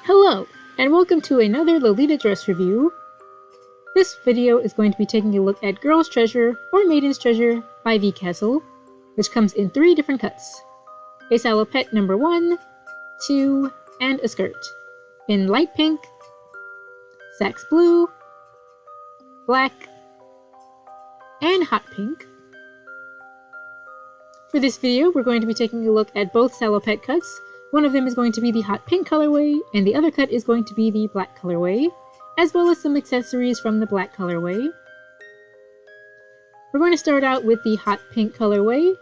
Hello, and welcome to another Lolita dress review. This video is going to be taking a look at Girl's Treasure or Maiden's Treasure by Vcastle, which comes in 3 different cuts. A salopette number 1, 2, and a skirt in light pink, sax blue, black, and hot pink. For this video, we're going to be taking a look at both salopette cuts. One of them is going to be the hot pink colorway, and the other cut is going to be the black colorway, as well as some accessories from the black colorway. We're going to start out with the hot pink colorway.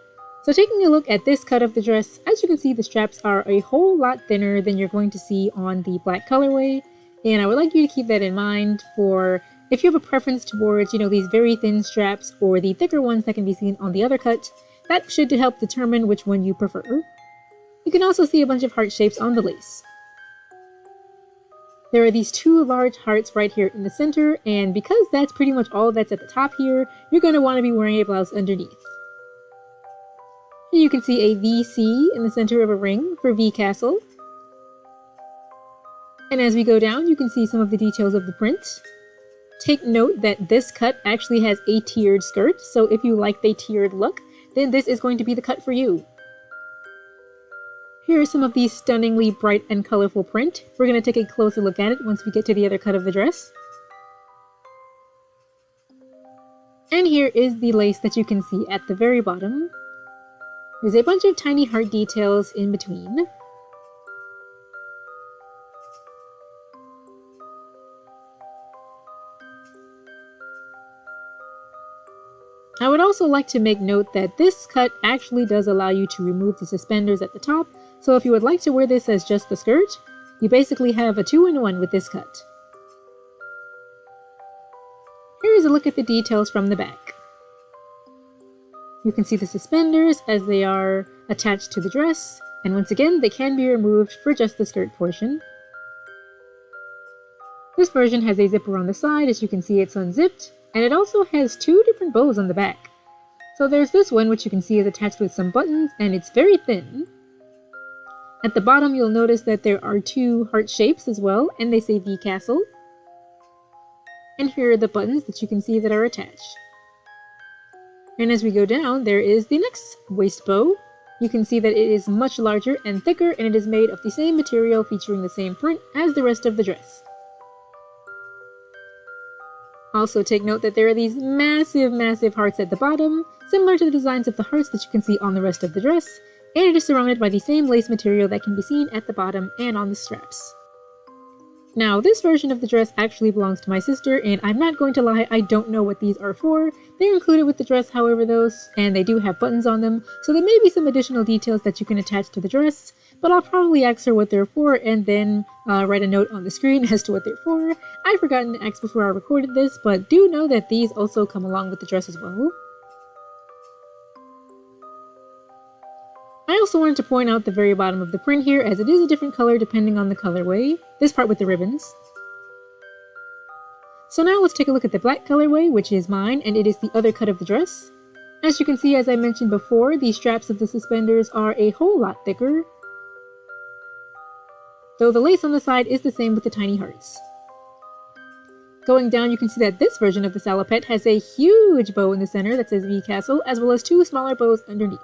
So taking a look at this cut of the dress, as you can see, the straps are a whole lot thinner than you're going to see on the black colorway, and I would like you to keep that in mind for if you have a preference towards, these very thin straps or the thicker ones that can be seen on the other cut. That should help determine which one you prefer. You can also see a bunch of heart shapes on the lace. There are these 2 large hearts right here in the center, and because that's pretty much all that's at the top here, you're going to want to be wearing a blouse underneath. Here you can see a VC in the center of a ring for Vcastle. And as we go down, you can see some of the details of the print. Take note that this cut actually has a tiered skirt, so if you like the tiered look, then this is going to be the cut for you. Here are some of these stunningly bright and colorful print. We're going to take a closer look at it once we get to the other cut of the dress. And here is the lace that you can see at the very bottom. There's a bunch of tiny heart details in between. I would also like to make note that this cut actually does allow you to remove the suspenders at the top, so if you would like to wear this as just the skirt, you basically have a 2-in-1 with this cut. Here is a look at the details from the back. You can see the suspenders as they are attached to the dress, and once again they can be removed for just the skirt portion. This version has a zipper on the side. As you can see, it's unzipped. And it also has 2 different bows on the back. So there's this one, which you can see is attached with some buttons, and it's very thin. At the bottom, you'll notice that there are 2 heart shapes as well, and they say Vcastle. And here are the buttons that you can see that are attached. And as we go down, there is the next waist bow. You can see that it is much larger and thicker, and it is made of the same material featuring the same print as the rest of the dress. Also take note that there are these massive hearts at the bottom, similar to the designs of the hearts that you can see on the rest of the dress, and it is surrounded by the same lace material that can be seen at the bottom and on the straps. Now, this version of the dress actually belongs to my sister, and I'm not going to lie, I don't know what these are for. They're included with the dress, however, and they do have buttons on them, so there may be some additional details that you can attach to the dress, but I'll probably ask her what they're for and then write a note on the screen as to what they're for. I'd forgotten to ask before I recorded this, but do know that these also come along with the dress as well. I also wanted to point out the very bottom of the print here, as it is a different color depending on the colorway, this part with the ribbons. So now let's take a look at the black colorway, which is mine, and it is the other cut of the dress. As you can see, as I mentioned before, the straps of the suspenders are a whole lot thicker, though the lace on the side is the same with the tiny hearts. Going down, you can see that this version of the salopette has a huge bow in the center that says Vcastle, as well as 2 smaller bows underneath,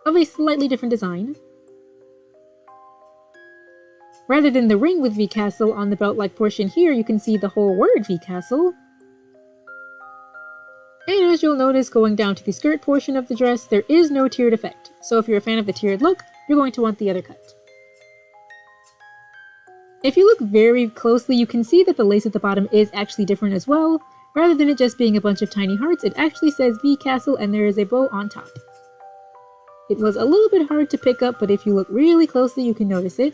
of a slightly different design. Rather than the ring with Vcastle on the belt-like portion here, you can see the whole word Vcastle. And as you'll notice, going down to the skirt portion of the dress, there is no tiered effect, so if you're a fan of the tiered look, you're going to want the other cut. If you look very closely, you can see that the lace at the bottom is actually different as well. Rather than it just being a bunch of tiny hearts, it actually says Vcastle and there is a bow on top. It was a little bit hard to pick up, but if you look really closely, you can notice it,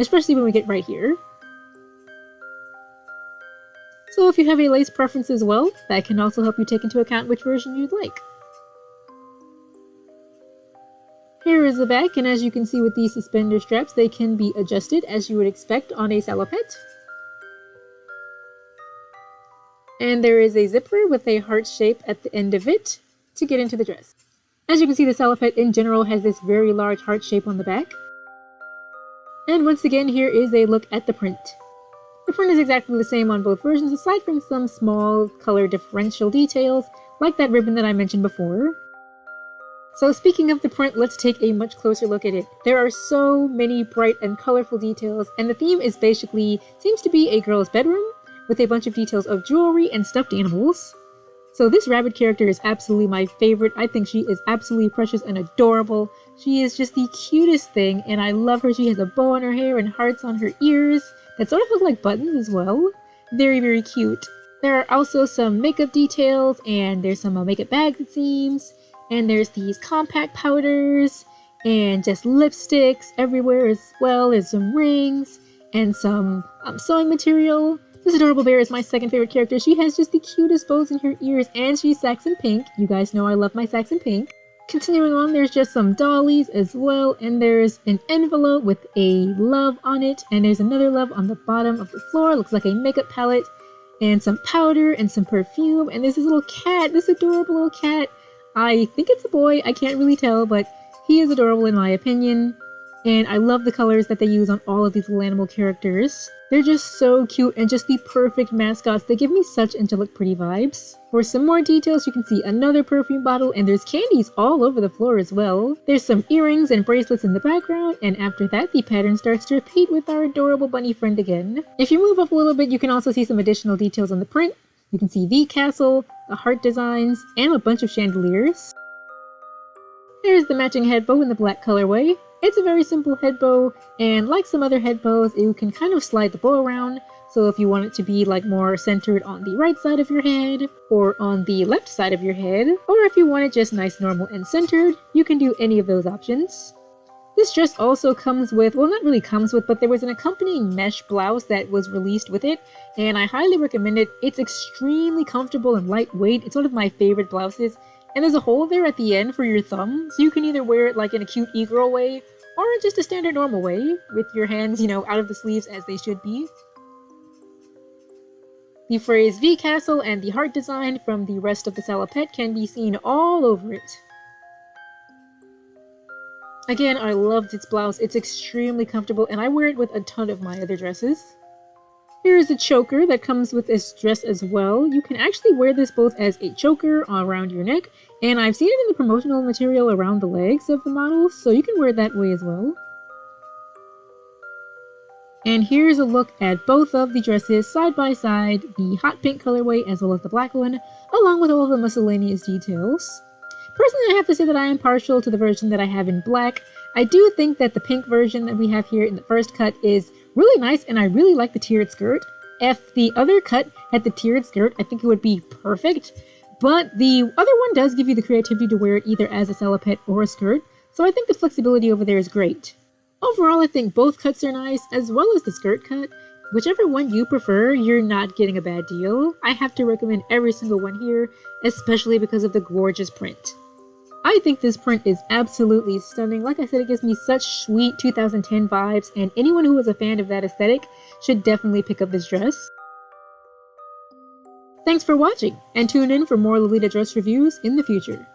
especially when we get right here. So if you have a lace preference as well, that can also help you take into account which version you'd like. Here is the back, and as you can see with these suspender straps, they can be adjusted as you would expect on a salopette. And there is a zipper with a heart shape at the end of it to get into the dress. As you can see, the salopette in general has this very large heart shape on the back. And once again, here is a look at the print. The print is exactly the same on both versions, aside from some small color differential details, like that ribbon that I mentioned before. So speaking of the print, let's take a much closer look at it. There are so many bright and colorful details, and the theme is basically, seems to be a girl's bedroom, with a bunch of details of jewelry and stuffed animals. So this rabbit character is absolutely my favorite. I think she is absolutely precious and adorable. She is just the cutest thing, and I love her. She has a bow on her hair and hearts on her ears that sort of look like buttons as well. Very, very cute. There are also some makeup details, and there's some makeup bags, it seems. And there's these compact powders, and just lipsticks everywhere as well as some rings, and some sewing material. This adorable bear is my second favorite character. She has just the cutest bows in her ears, and she's Saxon Pink. You guys know I love my Saxon Pink. Continuing on, there's just some dollies as well, and there's an envelope with a love on it, and there's another love on the bottom of the floor. Looks like a makeup palette, and some powder, and some perfume, and there's this little cat, this adorable little cat. I think it's a boy, I can't really tell, but he is adorable in my opinion. And I love the colors that they use on all of these little animal characters. They're just so cute and just the perfect mascots. They give me such angelic pretty vibes. For some more details, you can see another perfume bottle, and there's candies all over the floor as well. There's some earrings and bracelets in the background, and after that, the pattern starts to repeat with our adorable bunny friend again. If you move up a little bit, you can also see some additional details on the print. You can see Vcastle, the heart designs, and a bunch of chandeliers. There's the matching head bow in the black colorway. It's a very simple head bow, and like some other head bows, you can kind of slide the bow around. So if you want it to be like more centered on the right side of your head, or on the left side of your head, or if you want it just nice, normal, and centered, you can do any of those options. This dress also comes with, well, not really comes with, but there was an accompanying mesh blouse that was released with it, and I highly recommend it. It's extremely comfortable and lightweight. It's one of my favorite blouses, and there's a hole there at the end for your thumb, so you can either wear it like in a cute e-girl way, or just a standard normal way, with your hands, you know, out of the sleeves as they should be. The phrase Vcastle and the heart design from the rest of the salopette can be seen all over it. Again, I loved its blouse. It's extremely comfortable, and I wear it with a ton of my other dresses. Here is a choker that comes with this dress as well. You can actually wear this both as a choker around your neck, and I've seen it in the promotional material around the legs of the model, so you can wear it that way as well. And here's a look at both of the dresses side by side, the hot pink colorway as well as the black one, along with all of the miscellaneous details. Personally, I have to say that I am partial to the version that I have in black. I do think that the pink version that we have here in the first cut is really nice, and I really like the tiered skirt. If the other cut had the tiered skirt, I think it would be perfect. But the other one does give you the creativity to wear it either as a salopette or a skirt, so I think the flexibility over there is great. Overall, I think both cuts are nice, as well as the skirt cut. Whichever one you prefer, you're not getting a bad deal. I have to recommend every single one here, especially because of the gorgeous print. I think this print is absolutely stunning. Like I said, it gives me such sweet 2010 vibes, and anyone who is a fan of that aesthetic should definitely pick up this dress. Thanks for watching, and tune in for more Lolita dress reviews in the future.